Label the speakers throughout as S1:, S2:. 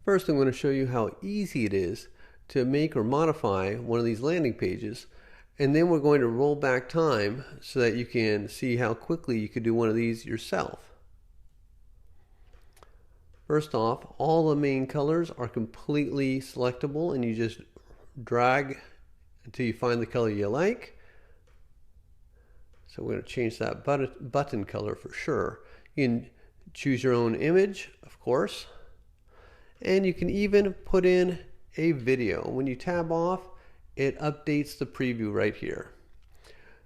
S1: First, I'm going to show you how easy it is to make or modify one of these landing pages, and then we're going to roll back time so that you can see how quickly you could do one of these yourself. First off, all the main colors are completely selectable, and you just drag until you find the color you like. So we're going to change that button color for sure. You can choose your own image, of course. And you can even put in a video. When you tab off, it updates the preview right here.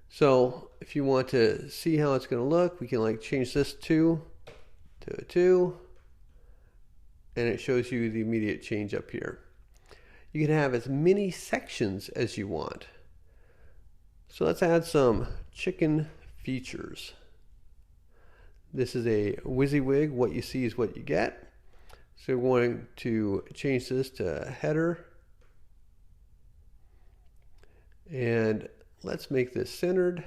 S1: So if you want to see how it's going to look, we can change this to a 2, and it shows you the immediate change up here. You can have as many sections as you want. So let's add some chicken features. This is a WYSIWYG, what you see is what you get. So we're going to change this to header. And let's make this centered.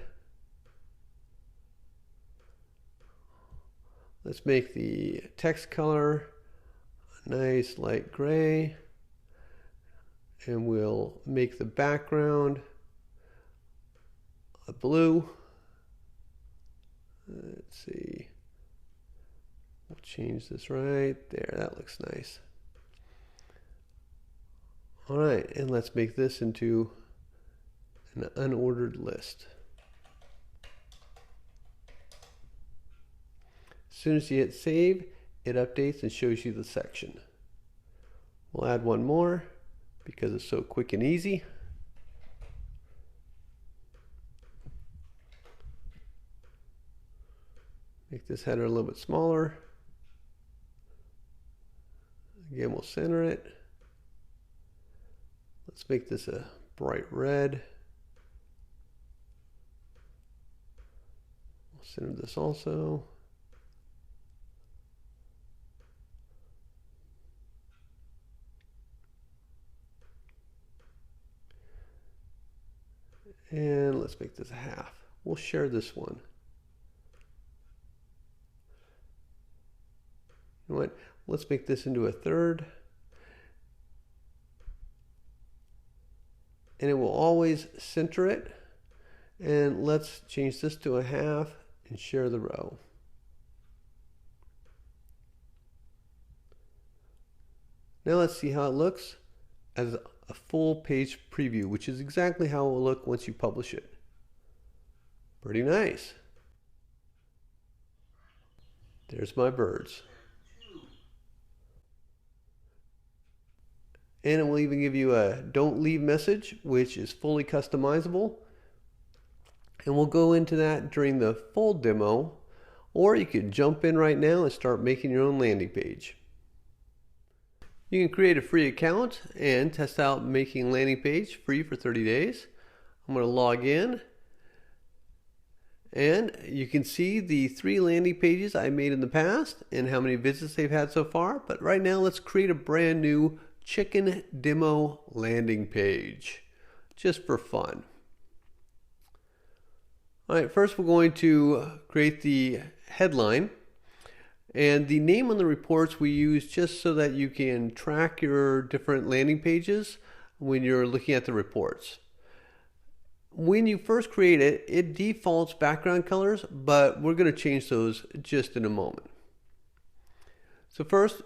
S1: Let's make the text color a nice light gray. And we'll make the background a blue. Let's see. We'll change this right there. That looks nice. All right, and let's make this into an unordered list. As soon as you hit save, it updates and shows you the section. We'll add one more because it's so quick and easy. Make this header a little bit smaller. Again, we'll center it. Let's make this a bright red. We'll center this also. And let's make this a half. We'll share this one. You know what? Let's make this into a third. And it will always center it. And let's change this to a half and share the row. Now let's see how it looks as a full page preview, which is exactly how it will look once you publish it. Pretty nice. There's my birds. And it will even give you a don't leave message, which is fully customizable. And we'll go into that during the full demo, or you could jump in right now and start making your own landing page. You can create a free account and test out making landing page free for 30 days. I'm going to log in. And you can see the 3 landing pages I made in the past and how many visits they've had so far. But right now, let's create a brand new chicken demo landing page, just for fun. All right, first we're going to create the headline, and the name on the reports we use just so that you can track your different landing pages when you're looking at the reports. When you first create it, it defaults background colors, but we're going to change those just in a moment. So first,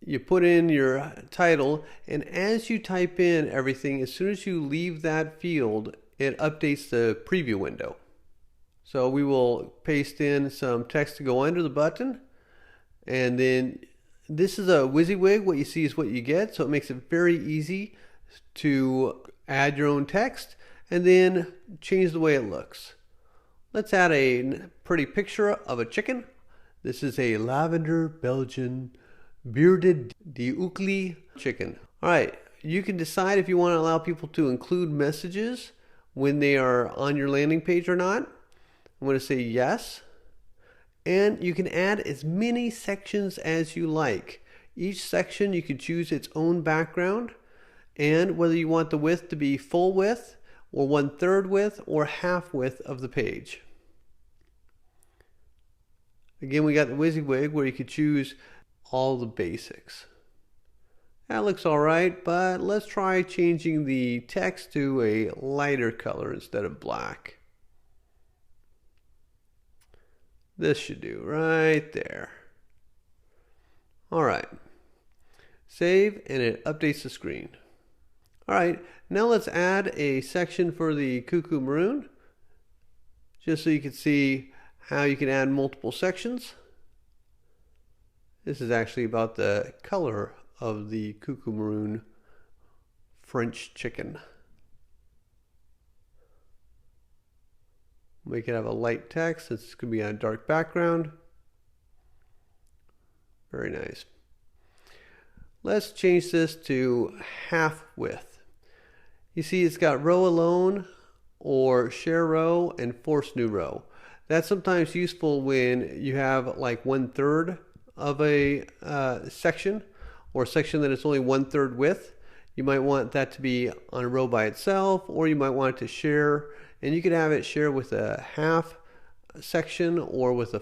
S1: you put in your title, and as you type in everything, as soon as you leave that field, it updates the preview window. So we will paste in some text to go under the button, and then this is a WYSIWYG. What you see is what you get, so it makes it very easy to add your own text and then change the way it looks. Let's add a pretty picture of a chicken. This is a lavender Belgian bearded D'Oogly chicken. All right, you can decide if you want to allow people to include messages when they are on your landing page or not. I'm going to say yes. And you can add as many sections as you like. Each section you can choose its own background, and whether you want the width to be full width or 1/3 width or half width of the page. Again, we got the WYSIWYG where you could choose all the basics. That looks all right, but let's try changing the text to a lighter color instead of black. This should do right there. All right. Save, and it updates the screen. All right, now let's add a section for the Cuckoo Maroon, just so you can see how you can add multiple sections. This is actually about the color of the Cuckoo Maroon French chicken. We can have a light text. It's going to be on a dark background. Very nice. Let's change this to half width. You see it's got row alone or share row and force new row. That's sometimes useful when you have like 1/3 of a section, or a section that is only 1/3 width. You might want that to be on a row by itself, or you might want it to share, and you could have it share with a half section or with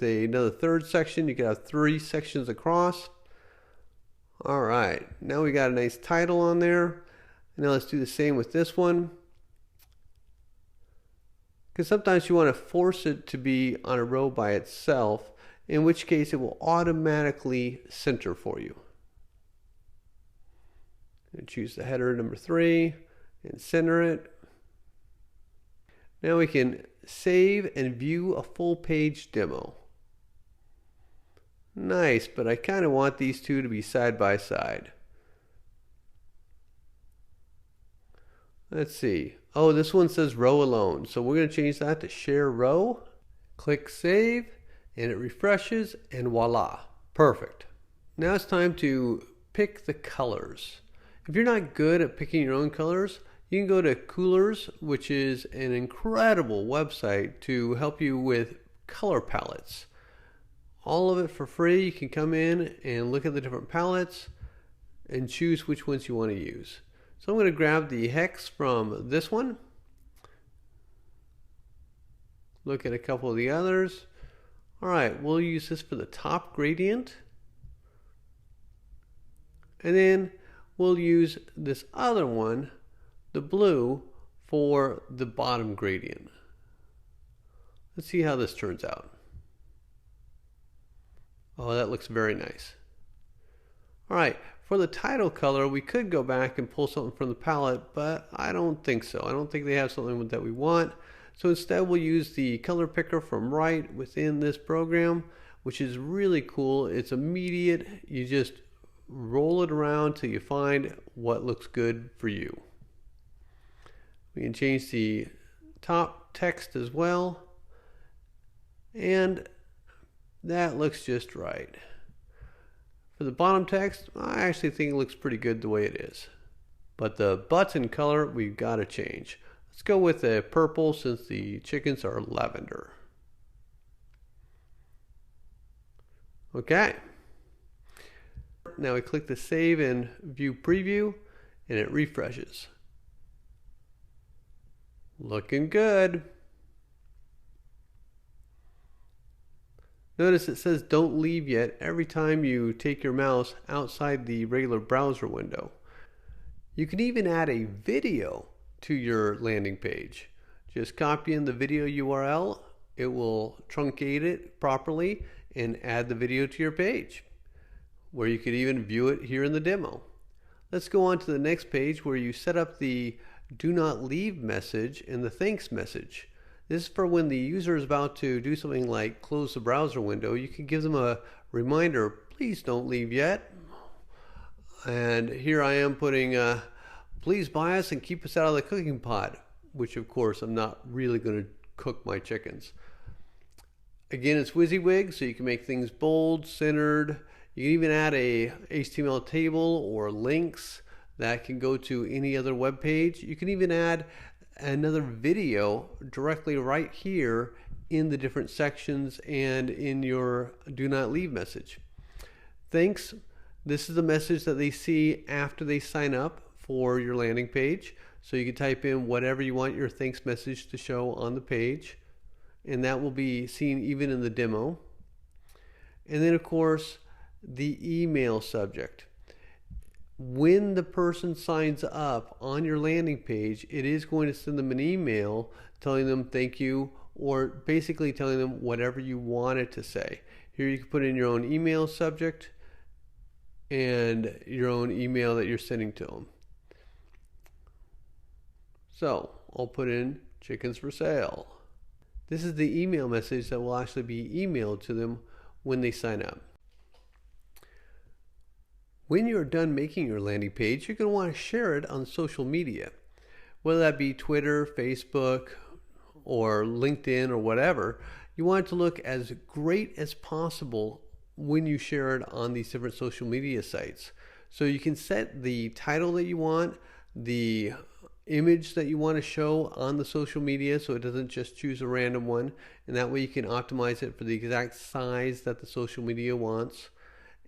S1: another third section. You could have 3 sections across. All right, now we got a nice title on there. Now let's do the same with this one, because sometimes you want to force it to be on a row by itself, in which case it will automatically center for you. And choose the header number 3 and center it. Now we can save and view a full page demo. Nice, but I kind of want these two to be side by side. Let's see. Oh, this one says row alone. So we're going to change that to share row. Click save, and it refreshes, and voila. Perfect. Now it's time to pick the colors. If you're not good at picking your own colors, you can go to Coolors, which is an incredible website to help you with color palettes. All of it for free. You can come in and look at the different palettes and choose which ones you want to use. So I'm going to grab the hex from this one. Look at a couple of the others. All right, we'll use this for the top gradient. And then we'll use this other one, the blue, for the bottom gradient. Let's see how this turns out. Oh, that looks very nice. All right, for the title color, we could go back and pull something from the palette, but I don't think so. I don't think they have something that we want. So instead, we'll use the color picker from right within this program, which is really cool. It's immediate. You just roll it around till you find what looks good for you. We can change the top text as well, and that looks just right. For the bottom text, I actually think it looks pretty good the way it is. But the button color, we've got to change. Let's go with a purple since the chickens are lavender. Okay. Now we click the Save and View Preview, and it refreshes. Looking good. Notice it says don't leave yet every time you take your mouse outside the regular browser window. You can even add a video to your landing page. Just copy in the video URL. It will truncate it properly and add the video to your page, where you could even view it here in the demo. Let's go on to the next page where you set up the do not leave message and the thanks message. This is for when the user is about to do something like close the browser window. You can give them a reminder, please don't leave yet. And here I am putting, please buy us and keep us out of the cooking pot, which of course I'm not really going to cook my chickens. Again, it's WYSIWYG, so you can make things bold, centered. You can even add a HTML table or links that can go to any other web page. You can even add another video directly right here in the different sections and in your do not leave message. Thanks. This is the message that they see after they sign up for your landing page. So you can type in whatever you want your thanks message to show on the page, and that will be seen even in the demo. And then of course the email subject. when the person signs up on your landing page, it is going to send them an email telling them thank you, or basically telling them whatever you want it to say. Here you can put in your own email subject and your own email that you're sending to them. So I'll put in chickens for sale. This is the email message that will actually be emailed to them when they sign up. When you're done making your landing page, you're going to want to share it on social media, whether that be Twitter, Facebook, or LinkedIn, or whatever. You want it to look as great as possible when you share it on these different social media sites. So you can set the title that you want, the image that you want to show on the social media, so it doesn't just choose a random one, and that way you can optimize it for the exact size that the social media wants.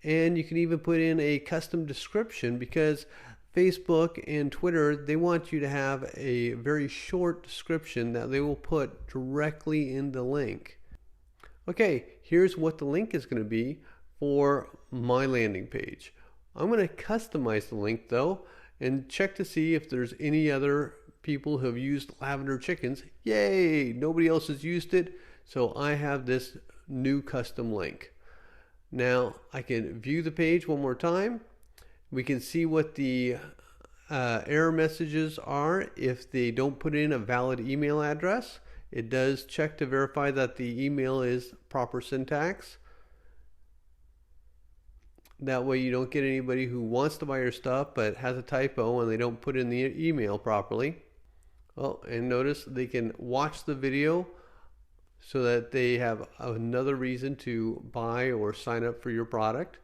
S1: And you can even put in a custom description, because Facebook and Twitter, they want you to have a very short description that they will put directly in the link. Okay, here's what the link is going to be for my landing page. I'm going to customize the link though, and check to see if there's any other people who have used Lavender Chickens. Yay! Nobody else has used it, so I have this new custom link. Now I can view the page one more time. We can see what the error messages are if they don't put in a valid email address. It does check to verify that the email is proper syntax. That way you don't get anybody who wants to buy your stuff but has a typo and they don't put in the email properly. Oh, and notice they can watch the video so that they have another reason to buy or sign up for your product.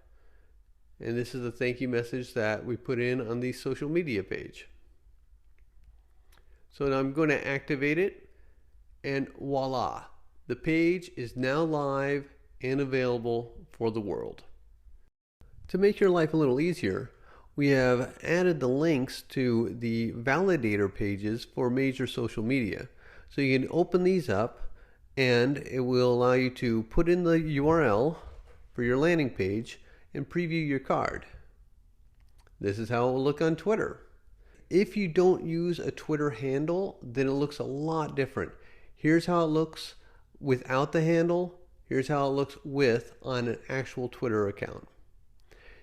S1: And this is a thank you message that we put in on the social media page. So now I'm going to activate it, and voila, the page is now live and available for the world. To make your life a little easier, we have added the links to the validator pages for major social media. So you can open these up, and it will allow you to put in the URL for your landing page and preview your card. This is how it will look on Twitter. If you don't use a Twitter handle, then it looks a lot different. Here's how it looks without the handle. Here's how it looks with on an actual Twitter account.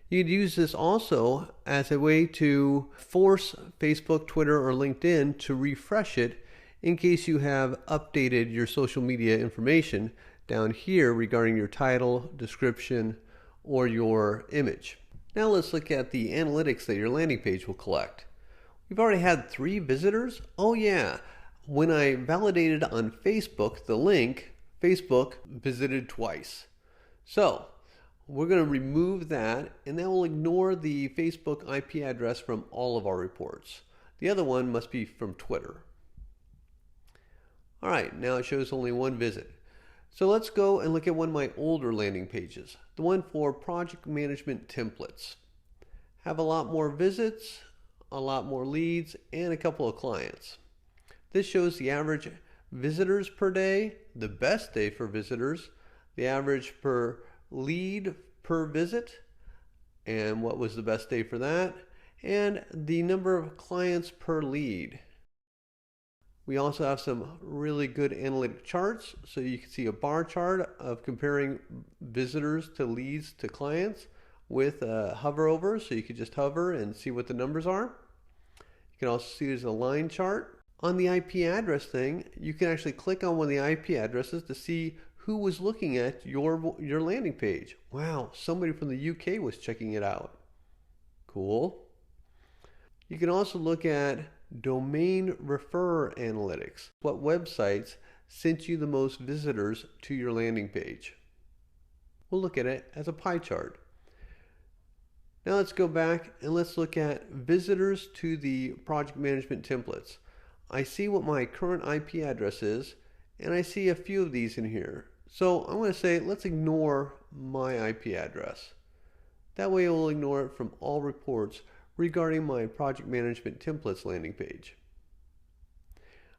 S1: You could use this also as a way to force Facebook, Twitter, or LinkedIn to refresh it in case you have updated your social media information down here regarding your title, description, or your image. Now let's look at the analytics that your landing page will collect. We've already had 3 visitors. Oh yeah, when I validated on Facebook the link, Facebook visited twice. So we're going to remove that, and that will ignore the Facebook IP address from all of our reports. The other one must be from Twitter. All right, now it shows only 1 visit. So let's go and look at one of my older landing pages, the one for project management templates. Have a lot more visits, a lot more leads, and a couple of clients. This shows the average visitors per day, the best day for visitors, the average per lead per visit, and what was the best day for that, and the number of clients per lead. We also have some really good analytic charts, so you can see a bar chart of comparing visitors to leads to clients with a hover over, so you can just hover and see what the numbers are. You can also see there's a line chart. On the IP address thing, you can actually click on one of the IP addresses to see who was looking at your landing page. Wow, somebody from the UK was checking it out. Cool. You can also look at domain referrer analytics. What websites sent you the most visitors to your landing page? We'll look at it as a pie chart. Now let's go back and let's look at visitors to the project management templates. I see what my current IP address is, and I see a few of these in here. So I'm going to say let's ignore my IP address. That way it will ignore it from all reports regarding my project management templates landing page.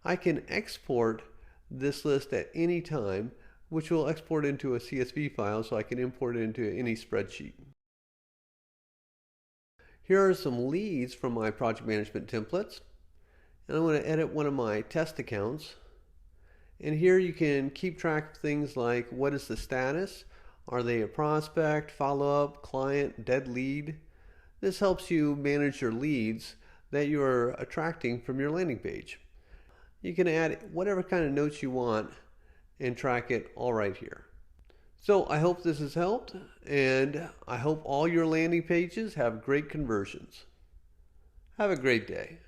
S1: I can export this list at any time, which will export into a CSV file so I can import it into any spreadsheet. Here are some leads from my project management templates. And I'm going to edit one of my test accounts. And here you can keep track of things like what is the status? Are they a prospect, follow-up, client, dead lead? This helps you manage your leads that you're attracting from your landing page. You can add whatever kind of notes you want and track it all right here. So I hope this has helped, and I hope all your landing pages have great conversions. Have a great day.